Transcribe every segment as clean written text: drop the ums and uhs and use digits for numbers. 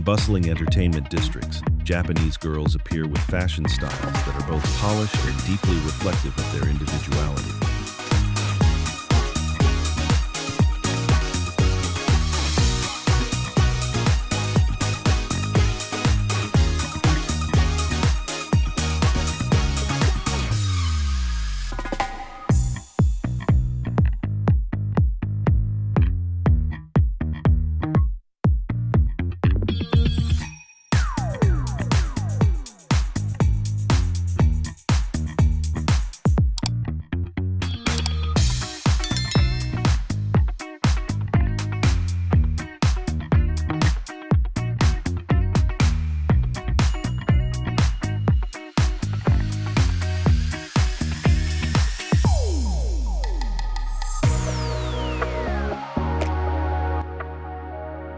bustling entertainment districts, Japanese girls appear with fashion styles that are both polished and deeply reflective of their individuality.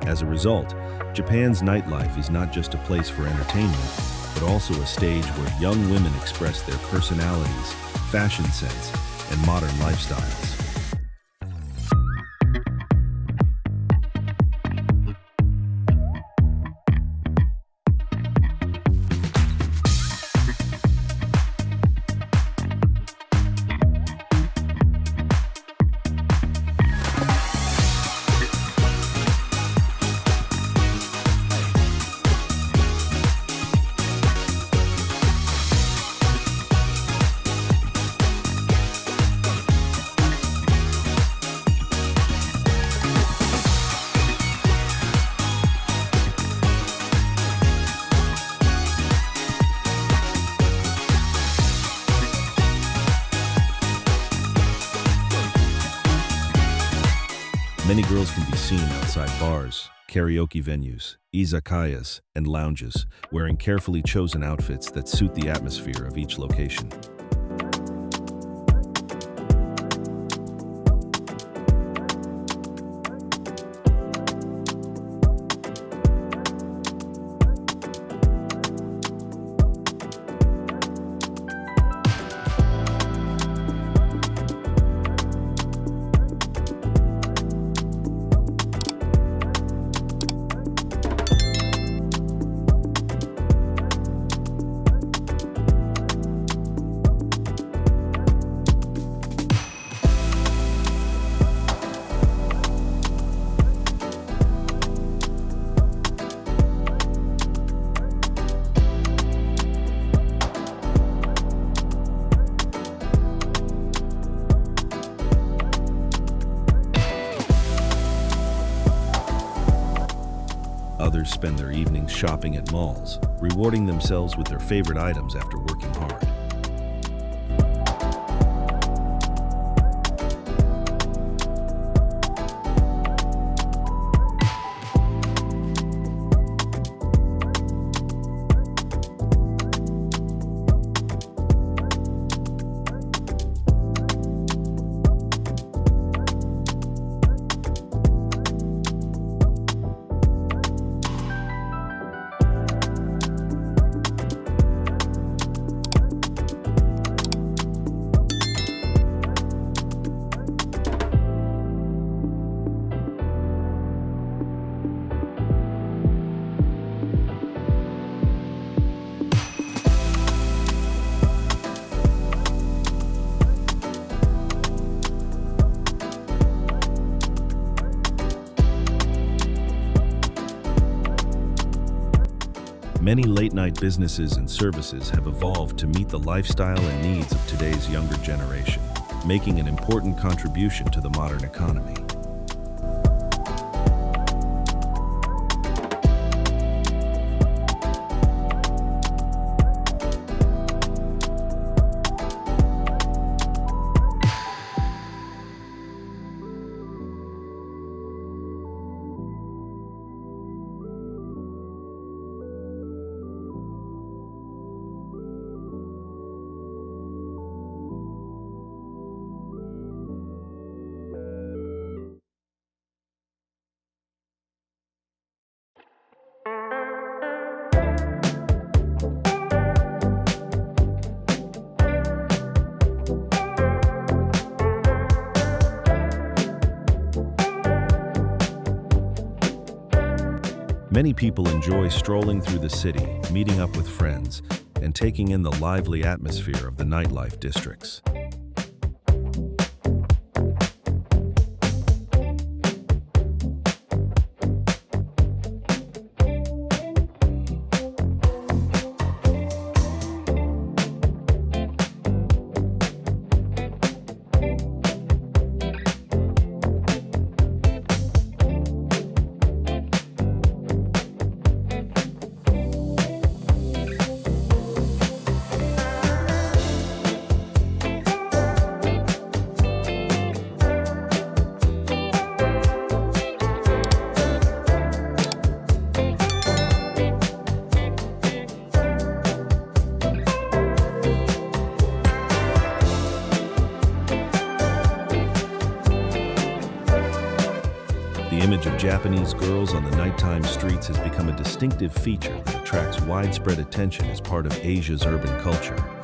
As a result, Japan's nightlife is not just a place for entertainment, but also a stage where young women express their personalities, fashion sense, and modern lifestyles. Many girls can be seen outside bars, karaoke venues, izakayas, and lounges, wearing carefully chosen outfits that suit the atmosphere of each location. Others spend their evenings shopping at malls, rewarding themselves with their favorite items after working hard. Many late-night businesses and services have evolved to meet the lifestyle and needs of today's younger generation, making an important contribution to the modern economy. Many people enjoy strolling through the city, meeting up with friends, and taking in the lively atmosphere of the nightlife districts. The image of Japanese girls on the nighttime streets has become a distinctive feature that attracts widespread attention as part of Asia's urban culture.